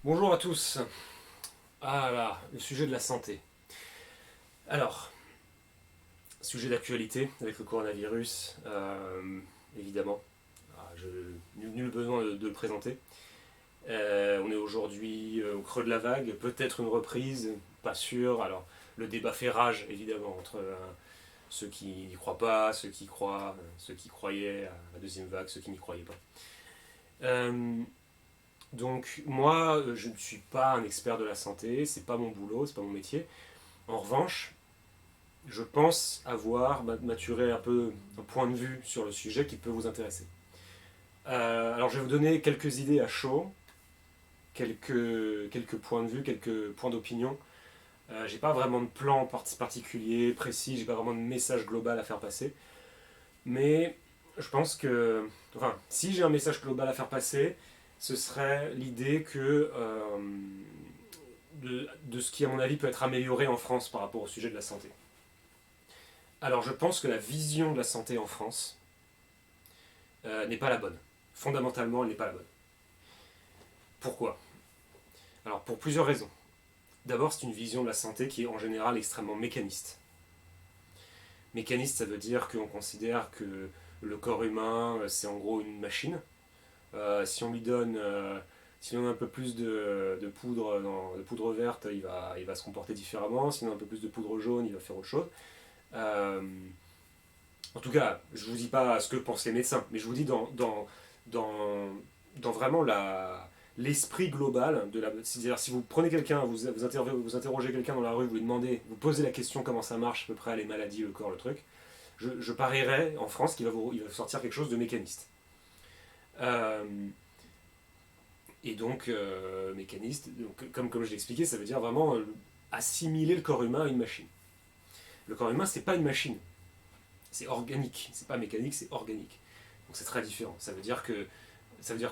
Bonjour à tous. Ah là, le sujet de la santé. Alors, sujet d'actualité avec le coronavirus, évidemment. Nul besoin de le présenter. On est aujourd'hui au creux de la vague, peut-être une reprise, pas sûr. Alors, le débat fait rage, évidemment, entre ceux qui n'y croient pas, ceux qui croient, ceux qui croyaient à la deuxième vague, ceux qui n'y croyaient pas. Euh, donc, moi, je ne suis pas un expert de la santé, c'est pas mon boulot, c'est pas mon métier. En revanche, je pense avoir maturé un peu un point de vue sur le sujet qui peut vous intéresser. Alors je vais vous donner quelques idées à chaud, quelques points de vue, quelques points d'opinion. J'ai pas vraiment de plan particulier, précis, j'ai pas vraiment de message global à faire passer. Mais je pense que, enfin, si j'ai un message global à faire passer, ce serait l'idée de ce qui, à mon avis, peut être amélioré en France par rapport au sujet de la santé. Alors je pense que la vision de la santé en France n'est pas la bonne. Fondamentalement, elle n'est pas la bonne. Pourquoi? Alors pour plusieurs raisons. D'abord, c'est une vision de la santé qui est en général extrêmement mécaniste. Mécaniste, ça veut dire qu'on considère que le corps humain, c'est en gros une machine. Si on lui donne si on a un peu plus de poudre, de poudre verte, il va se comporter différemment. Si on a un peu plus de poudre jaune, il va faire autre chose. Euh, En tout cas, je ne vous dis pas ce que pensent les médecins, mais je vous dis dans, dans vraiment l'esprit global de la. C'est-à-dire, si vous prenez quelqu'un, vous interrogez quelqu'un dans la rue, vous lui demandez, vous posez la question comment ça marche à peu près les maladies, le corps, le truc, je parierais en France qu'il va sortir quelque chose de mécaniste. Euh, et donc, mécaniste, donc, comme je l'ai expliqué, ça veut dire vraiment assimiler le corps humain à une machine. Le corps humain, c'est pas une machine. C'est organique, c'est pas mécanique, c'est organique. Donc c'est très différent. Ça veut dire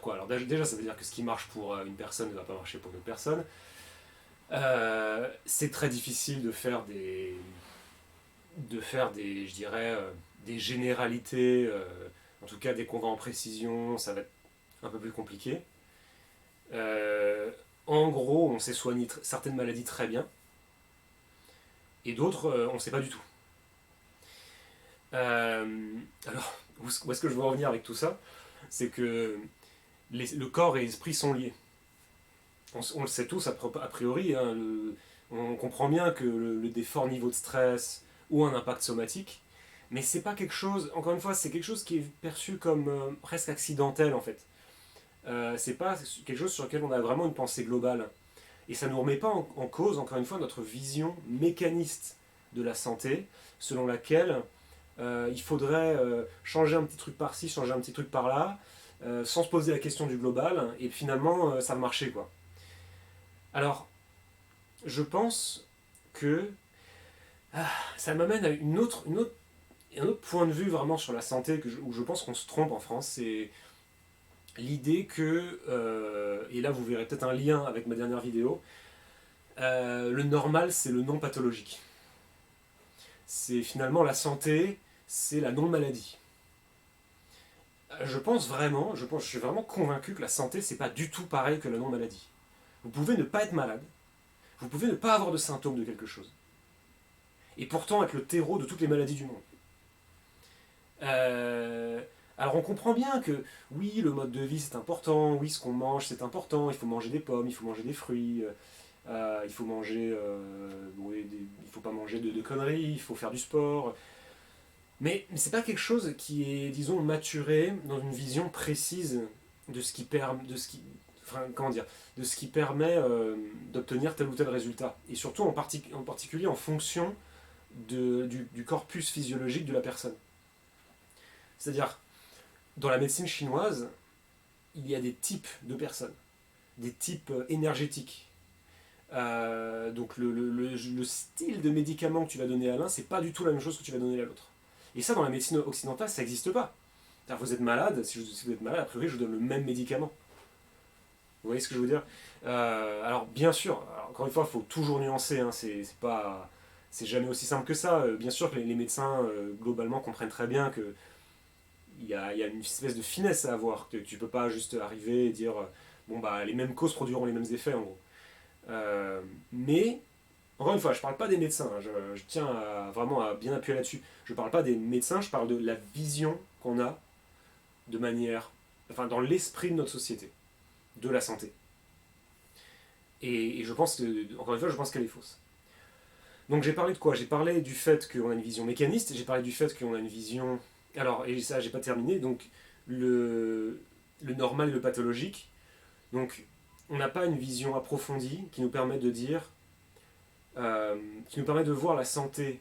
quoi? Alors déjà, ça veut dire que ce qui marche pour une personne ne va pas marcher pour une autre personne. C'est très difficile de faire des, je dirais, des généralités. En tout cas, dès qu'on va en précision, ça va être un peu plus compliqué. Euh, En gros, on sait soigner certaines maladies très bien, et d'autres, on ne sait pas du tout. Alors, où est-ce que je veux en venir avec tout ça? C'est que le corps et l'esprit sont liés. On le sait tous a priori, hein, on comprend bien que des forts niveaux de stress ou un impact somatique, mais c'est pas quelque chose, encore une fois, c'est quelque chose qui est perçu comme presque accidentel en fait. C'est pas quelque chose sur lequel on a vraiment une pensée globale. Et ça ne nous remet pas en cause, encore une fois, notre vision mécaniste de la santé, selon laquelle il faudrait changer un petit truc par-ci, changer un petit truc par-là, sans se poser la question du global, et finalement, ça va marcher, quoi. Alors, je pense que ça m'amène à un autre point de vue vraiment sur la santé où je pense qu'on se trompe en France, c'est l'idée que, et là vous verrez peut-être un lien avec ma dernière vidéo, le normal c'est le non pathologique. C'est finalement la santé, c'est la non-maladie. Je suis vraiment convaincu que la santé c'est pas du tout pareil que la non-maladie. Vous pouvez ne pas être malade, vous pouvez ne pas avoir de symptômes de quelque chose, et pourtant être le terreau de toutes les maladies du monde. Euh, alors on comprend bien que oui, le mode de vie c'est important, oui, ce qu'on mange c'est important, il faut manger des pommes, il faut manger des fruits, il faut manger, oui, il faut pas manger de conneries, il faut faire du sport. Mais c'est pas quelque chose qui est, disons, maturé dans une vision précise de ce qui permet, enfin, comment dire, de ce qui permet d'obtenir tel ou tel résultat. Et surtout en particulier en fonction du corpus physiologique de la personne. C'est-à-dire, dans la médecine chinoise, il y a des types de personnes, des types énergétiques. Donc le style de médicament que tu vas donner à l'un, c'est pas du tout la même chose que tu vas donner à l'autre. Et ça, dans la médecine occidentale, ça n'existe pas. Vous êtes malade, si vous êtes malade, a priori, je vous donne le même médicament. Vous voyez ce que je veux dire? Alors, bien sûr, alors, encore une fois, il faut toujours nuancer, hein, c'est jamais aussi simple que ça. Bien sûr que les médecins, globalement, comprennent très bien que il y a une espèce de finesse à avoir, que tu peux pas juste arriver et dire bon bah les mêmes causes produiront les mêmes effets en gros. Mais, encore une fois, je parle pas des médecins, hein, je tiens vraiment à bien appuyer là-dessus. Je parle pas des médecins, je parle de la vision qu'on a de manière, enfin dans l'esprit de notre société, de la santé. Et je pense que, encore une fois, je pense qu'elle est fausse. Donc j'ai parlé de quoi? J'ai parlé du fait qu'on a une vision mécaniste, j'ai parlé du fait qu'on a une vision... Alors, et ça j'ai pas terminé, donc le normal et le pathologique. Donc on n'a pas une vision approfondie qui nous permet de dire, qui nous permet de voir la santé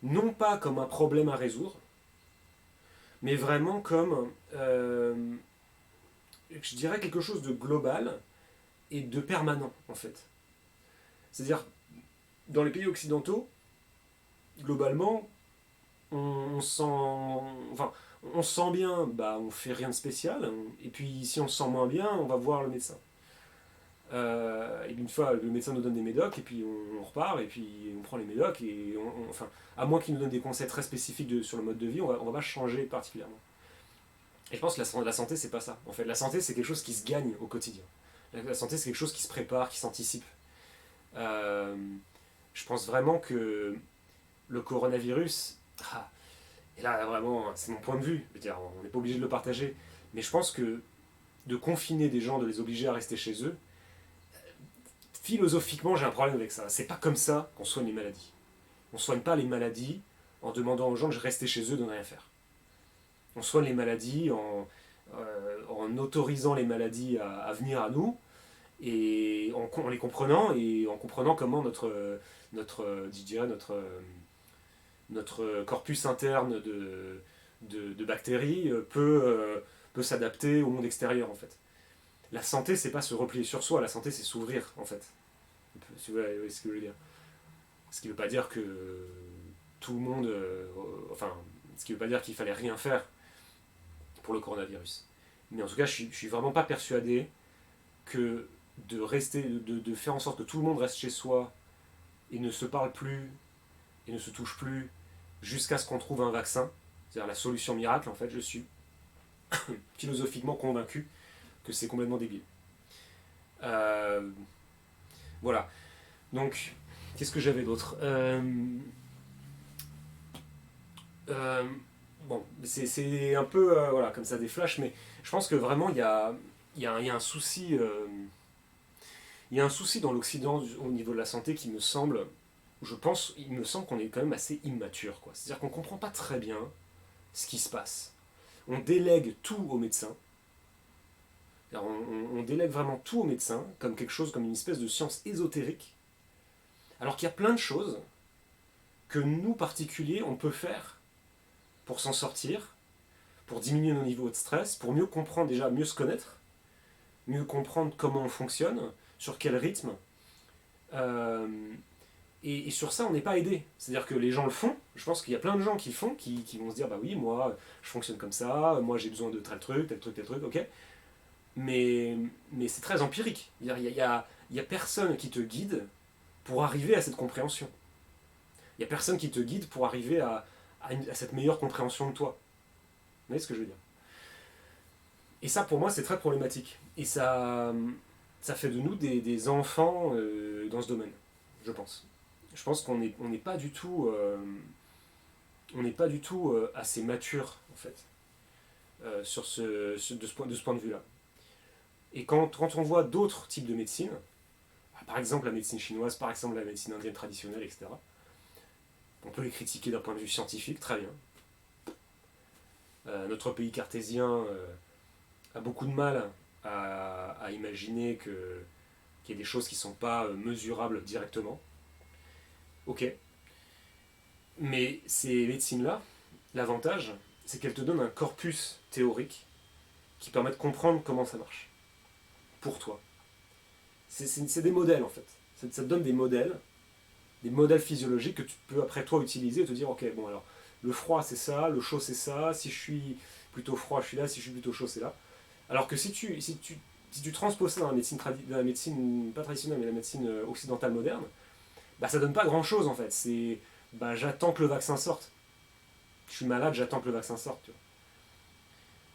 non pas comme un problème à résoudre, mais vraiment comme, je dirais, quelque chose de global et de permanent en fait. C'est-à-dire, dans les pays occidentaux, globalement, on sent, enfin, on se sent bien, bah on fait rien de spécial, et puis si on se sent moins bien, on va voir le médecin. Et une fois, le médecin nous donne des médocs, et puis on repart, et puis on prend les médocs, et enfin, à moins qu'il nous donne des conseils très spécifiques sur le mode de vie, on va pas changer particulièrement. Et je pense que la santé, c'est pas ça. En fait, la santé, c'est quelque chose qui se gagne au quotidien. La santé, c'est quelque chose qui se prépare, qui s'anticipe. Euh, je pense vraiment que le coronavirus, et là vraiment, c'est mon point de vue, je veux dire, on n'est pas obligé de le partager, mais je pense que de confiner des gens, de les obliger à rester chez eux, philosophiquement, j'ai un problème avec ça. C'est pas comme ça qu'on soigne les maladies. On soigne pas les maladies en demandant aux gens de rester chez eux, de ne rien faire. On soigne les maladies en autorisant les maladies à venir à nous, et en les comprenant, et en comprenant comment je dirais notre corpus interne de bactéries peut s'adapter au monde extérieur en fait. La santé, c'est pas se replier sur soi, la santé, c'est s'ouvrir en fait. Si vous voyez ce que je veux dire. Ce qui veut pas dire que tout le monde. Enfin, ce qui veut pas dire qu'il fallait rien faire pour le coronavirus. Mais en tout cas, je suis vraiment pas persuadé que de faire en sorte que tout le monde reste chez soi et ne se parle plus et ne se touche plus jusqu'à ce qu'on trouve un vaccin, c'est-à-dire la solution miracle, en fait, je suis philosophiquement convaincu que c'est complètement débile. Euh, voilà. Donc, qu'est-ce que j'avais d'autre euh, Bon, c'est un peu voilà, comme ça des flashs, mais je pense que vraiment il y a un souci. Il y a un souci dans l'Occident au niveau de la santé qui me semble, il me semble qu'on est quand même assez immature, quoi. C'est-à-dire qu'on comprend pas très bien ce qui se passe. On délègue tout aux médecins. On délègue vraiment tout aux médecins, comme quelque chose, comme une espèce de science ésotérique, alors qu'il y a plein de choses que nous, particuliers, on peut faire pour s'en sortir, pour diminuer nos niveaux de stress, pour mieux comprendre, déjà mieux se connaître, mieux comprendre comment on fonctionne, sur quel rythme. Euh, et sur ça, on n'est pas aidé. C'est-à-dire que les gens le font. Je pense qu'il y a plein de gens qui le font, qui vont se dire, bah oui, moi, je fonctionne comme ça, moi j'ai besoin de tel truc, ok. Mais c'est très empirique. Il y a personne qui te guide pour arriver à cette compréhension. Il y a personne qui te guide pour arriver à cette meilleure compréhension de toi. Vous voyez ce que je veux dire? Et ça, pour moi, c'est très problématique. Et ça fait de nous des enfants dans ce domaine, je pense. Je pense qu'on n'est on n'est pas du tout, on n'est pas du tout assez mature, en fait, de ce point de vue-là. Et quand on voit d'autres types de médecine, par exemple la médecine chinoise, par exemple la médecine indienne traditionnelle, etc., on peut les critiquer d'un point de vue scientifique, très bien. Notre pays cartésien a beaucoup de mal à imaginer qu'il y ait des choses qui ne sont pas mesurables directement. Ok. Mais ces médecines-là, l'avantage, c'est qu'elles te donnent un corpus théorique qui permet de comprendre comment ça marche. Pour toi. C'est des modèles en fait. Ça te donne des modèles physiologiques que tu peux après toi utiliser et te dire ok, bon alors, le froid c'est ça, le chaud c'est ça, si je suis plutôt froid je suis là, si je suis plutôt chaud c'est là. Alors que si tu transposes ça dans la médecine, pas traditionnelle, mais la médecine occidentale moderne, bah ça donne pas grand chose en fait. C'est bah j'attends que le vaccin sorte. Je suis malade, j'attends que le vaccin sorte. Tu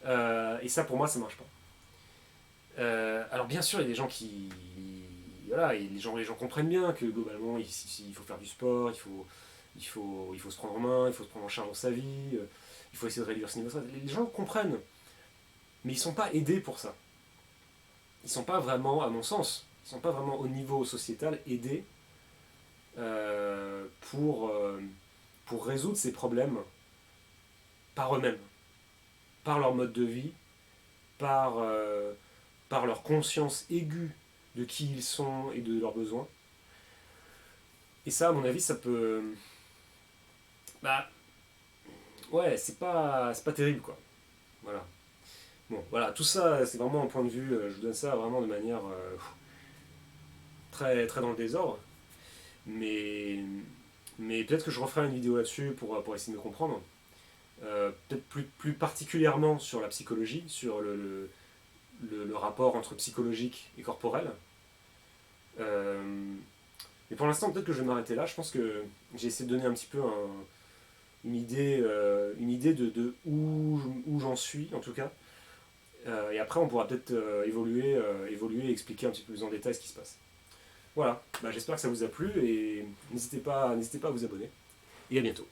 vois. Et ça pour moi ça marche pas. Alors bien sûr, il y a des gens qui... Voilà, et les gens comprennent bien que globalement, il faut faire du sport, il faut se prendre en main, il faut se prendre en charge dans sa vie, il faut essayer de réduire ce niveau de stress. Les gens comprennent, mais ils sont pas aidés pour ça. Ils sont pas vraiment, à mon sens, ils sont pas vraiment au niveau sociétal aidés euh, pour, euh, pour résoudre ces problèmes par eux-mêmes, par leur mode de vie, par, par leur conscience aiguë de qui ils sont et de leurs besoins. Et ça, à mon avis, ça peut... Bah, ouais, c'est pas terrible, quoi. Voilà. Bon, voilà, tout ça, c'est vraiment un point de vue, je vous donne ça vraiment de manière très, très dans le désordre, mais, mais peut-être que je referai une vidéo là-dessus pour essayer de me comprendre. Peut-être plus particulièrement sur la psychologie, sur le rapport entre psychologique et corporel. Euh, mais pour l'instant, peut-être que je vais m'arrêter là. Je pense que j'ai essayé de donner un petit peu une idée de où j'en suis, en tout cas. Et après, on pourra peut-être évoluer et expliquer un petit peu plus en détail ce qui se passe. Voilà, bah, j'espère que ça vous a plu et n'hésitez pas à vous abonner. Et à bientôt.